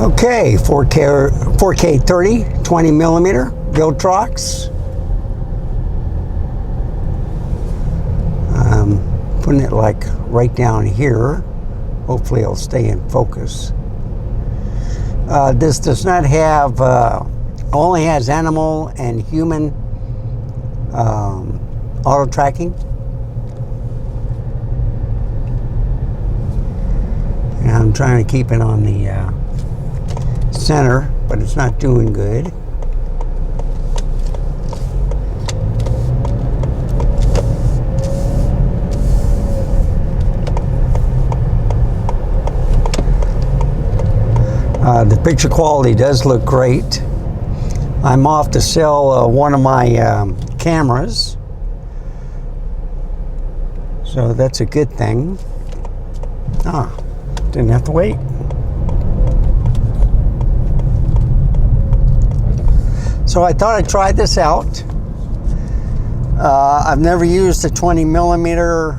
Okay, 4K 30, 20 millimeter Viltrox. Putting it like right down here. Hopefully it'll stay in focus. This does not have, only has animal and human auto tracking. And I'm trying to keep it on the center, but it's not doing good. The picture quality does look great. I'm off to sell one of my cameras, so that's a good thing. Didn't have to wait. So I thought I'd try this out. I've never used a 20 millimeter,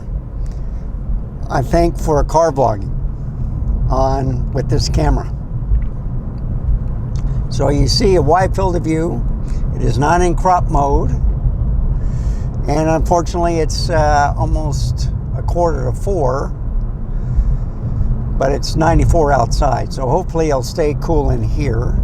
I think, for car vlogging with this camera. So you see a wide field of view. It is not in crop mode. And unfortunately it's almost 3:45, but it's 94 outside. So hopefully it'll stay cool in here.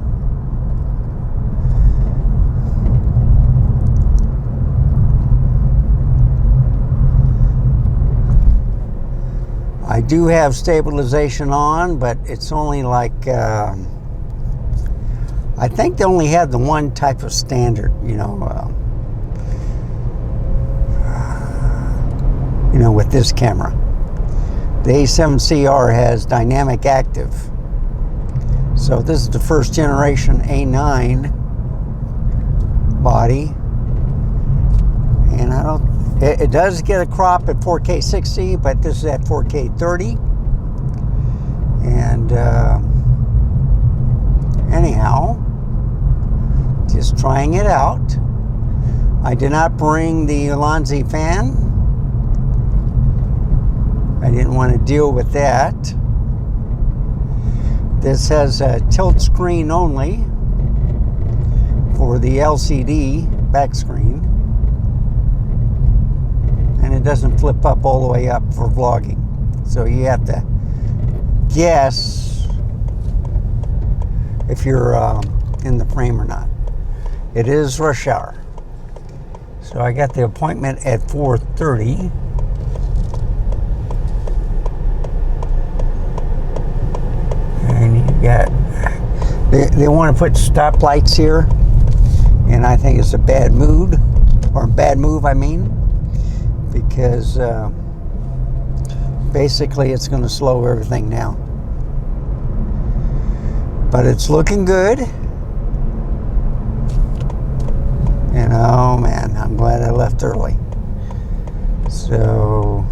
I do have stabilization on, but it's only like, I think they only have the one type of standard, you know, with this camera. The A7CR has dynamic active. So this is the first generation A9 body. And it does get a crop at 4K 60, but this is at 4K 30. And anyhow, just trying it out. I did not bring the Ulanzi fan. I didn't want to deal with that. This has a tilt screen only for the LCD back screen. And it doesn't flip up all the way up for vlogging. So you have to guess if you're in the frame or not. It is rush hour. So I got the appointment at 4:30. And you got, they want to put stoplights here. And I think it's a bad move, I mean. Because basically it's going to slow everything down. But it's looking good. And oh man, I'm glad I left early. So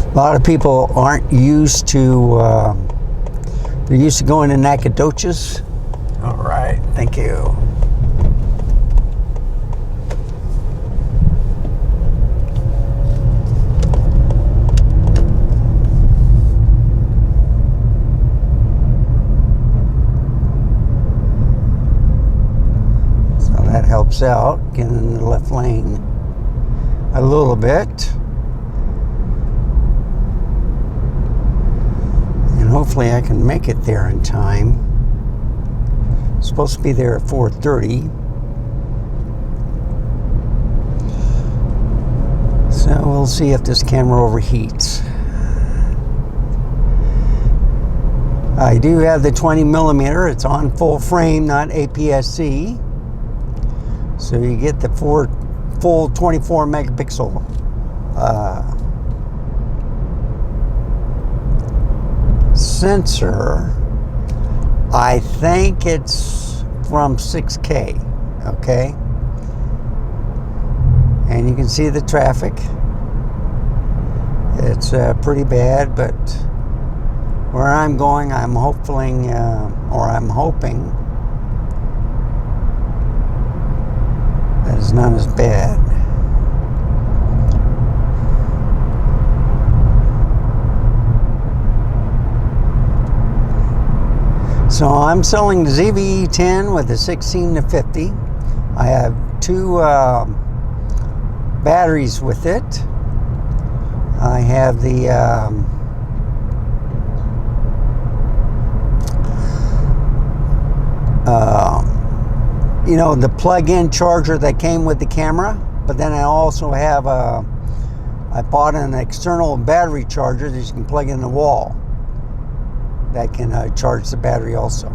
a lot of people aren't used to, they're used to going to Nacogdoches. All right, thank you. Helps out getting in the left lane a little bit, and hopefully I can make it there in time. It's supposed to be there at 4:30, so we'll see if this camera overheats. I do have the 20 millimeter. It's on full frame, not APS-C. So you get the full 24 megapixel sensor. I think it's from 6K, okay? And you can see the traffic. It's pretty bad, but where I'm going, I'm hoping that it's not as bad. So I'm selling the ZV-E10 with a 16 to 50. I have two batteries with it. I have the you know, the plug-in charger that came with the camera, but then I also have I bought an external battery charger that you can plug in the wall that can charge the battery also.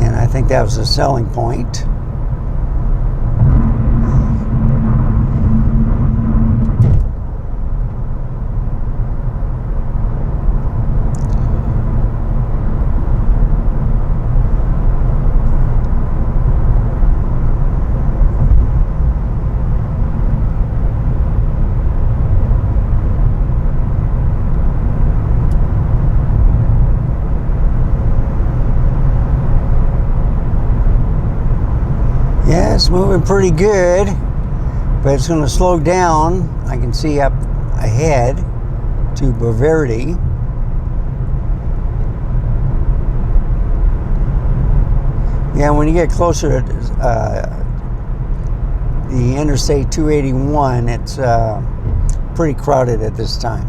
And I think that was a selling point. Yeah, it's moving pretty good, but it's going to slow down. I can see up ahead to Bavaria. Yeah, when you get closer to the Interstate 281, it's pretty crowded at this time.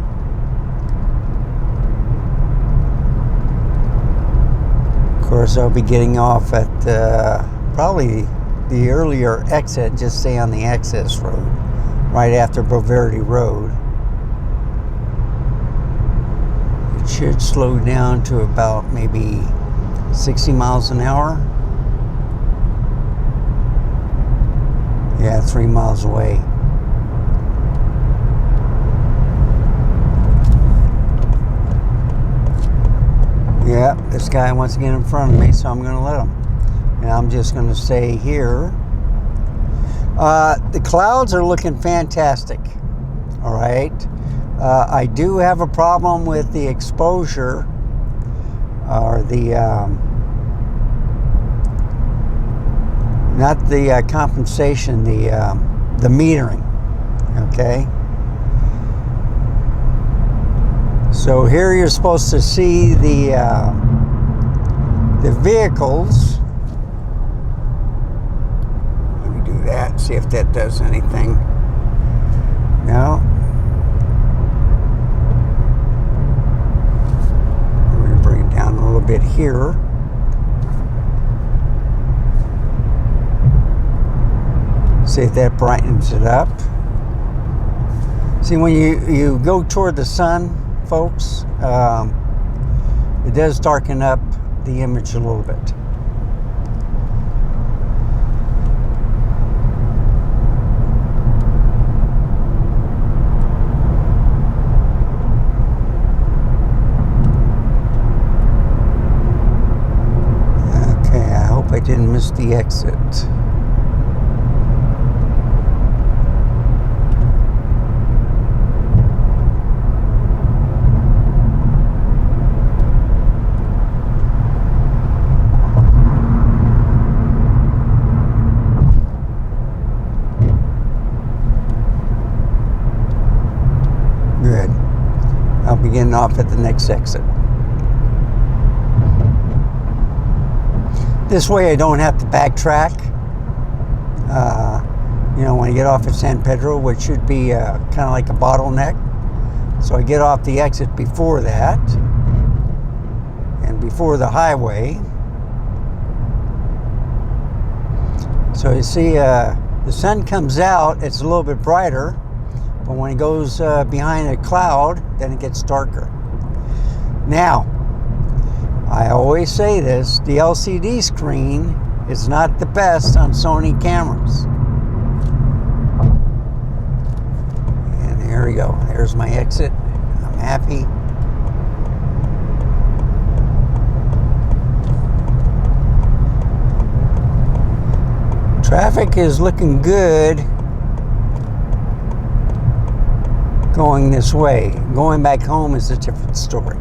Of course, I'll be getting off at probably the earlier exit, just stay on the access road, right after Bavaria Road. It should slow down to about maybe 60 miles an hour. Yeah, 3 miles away. Yeah, this guy wants to get in front of me, so I'm going to let him. And I'm just going to stay here. The clouds are looking fantastic. All right. I do have a problem with the exposure, or the not the compensation, the metering. Okay. So here you're supposed to see the vehicles. That, see if that does anything. No. I'm going to bring it down a little bit here. See if that brightens it up. See, when you go toward the sun, folks, it does darken up the image a little bit. I didn't miss the exit. Good. I'll be getting off at the next exit. This way I don't have to backtrack. You know, when I get off at San Pedro, which should be kind of like a bottleneck. So I get off the exit before that, and before the highway. So you see the sun comes out, it's a little bit brighter, but when it goes behind a cloud, then it gets darker. Now, I always say this, the LCD screen is not the best on Sony cameras. And there we go. There's my exit. I'm happy. Traffic is looking good going this way. Going back home is a different story.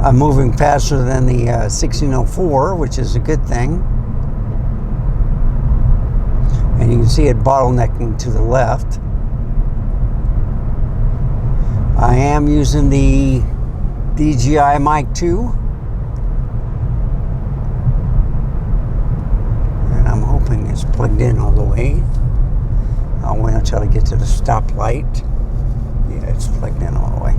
I'm moving faster than the 1604, which is a good thing. And you can see it bottlenecking to the left. I am using the DJI Mic 2. And I'm hoping it's plugged in all the way. I'll wait until I get to the stoplight. Yeah, it's plugged in all the way.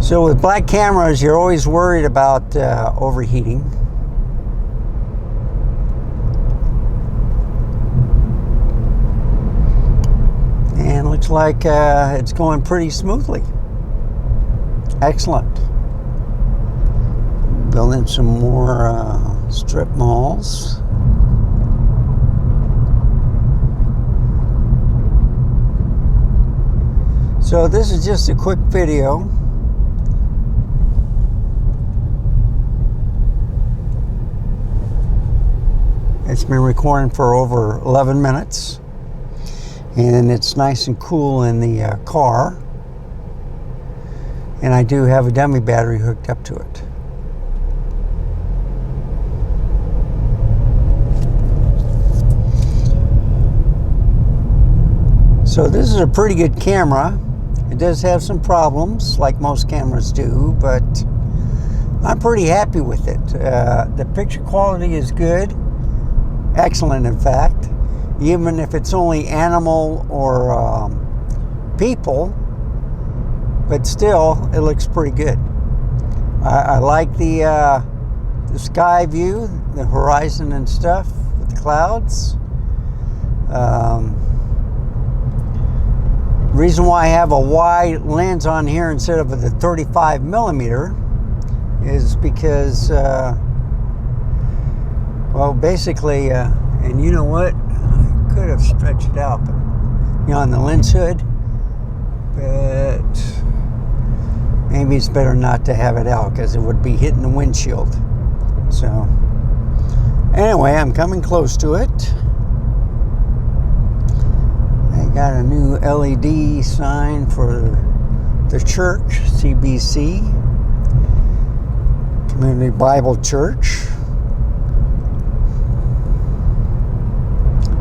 So with black cameras, you're always worried about overheating. And looks like it's going pretty smoothly. Excellent. Building some more strip malls. So this is just a quick video. It's been recording for over 11 minutes. And it's nice and cool in the car. And I do have a dummy battery hooked up to it. So this is a pretty good camera. It does have some problems, like most cameras do, but I'm pretty happy with it. The picture quality is good. Excellent, in fact. Even if it's only animal or people, but still, it looks pretty good. I like the sky view, the horizon and stuff with the clouds. Reason why I have a wide lens on here instead of the 35 millimeter is because, well, basically, and you know what? I could have stretched it out, but you know, on the lens hood, but maybe it's better not to have it out because it would be hitting the windshield. So anyway, I'm coming close to it. I got a new LED sign for the church, CBC, Community Bible Church.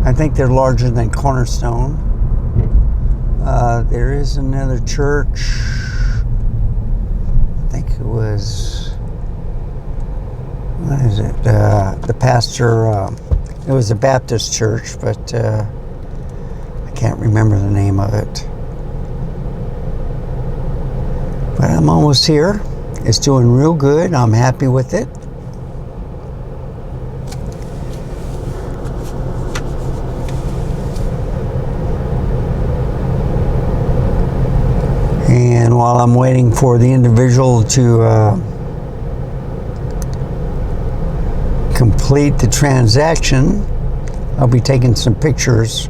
I think they're larger than Cornerstone. There is another church. I think it was, what is it? The pastor, it was a Baptist church, but I can't remember the name of it. But I'm almost here. It's doing real good. I'm happy with it. And while I'm waiting for the individual to complete the transaction, I'll be taking some pictures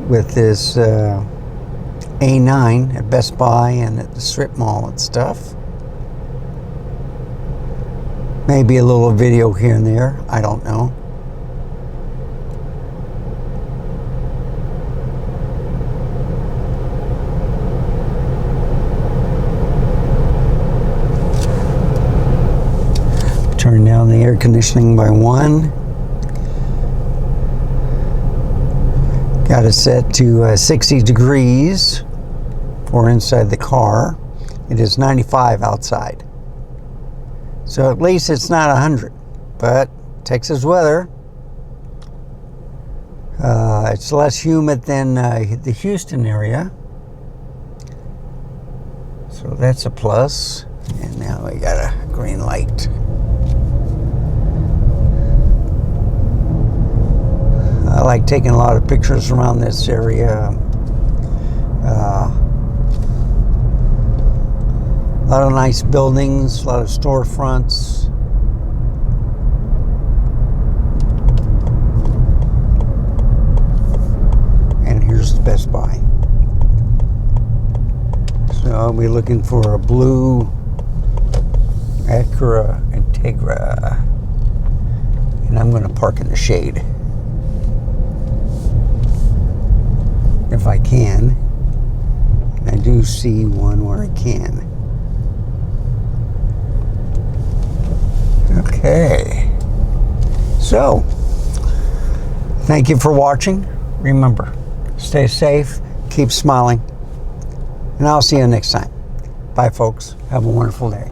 with this A9 at Best Buy and at the strip mall and stuff. Maybe a little video here and there. I don't know. Turn down the air conditioning by 1. Got it set to 60 degrees for inside the car. It is 95 outside. So at least it's not 100. But Texas weather, it's less humid than the Houston area. So that's a plus. And now we got a green light. I like taking a lot of pictures around this area. A lot of nice buildings, a lot of storefronts. And here's the Best Buy. So I'll be looking for a blue Acura Integra. And I'm going to park in the shade. If I can. And I do see one where I can. Okay. So, thank you for watching. Remember, stay safe, keep smiling, and I'll see you next time. Bye, folks. Have a wonderful day.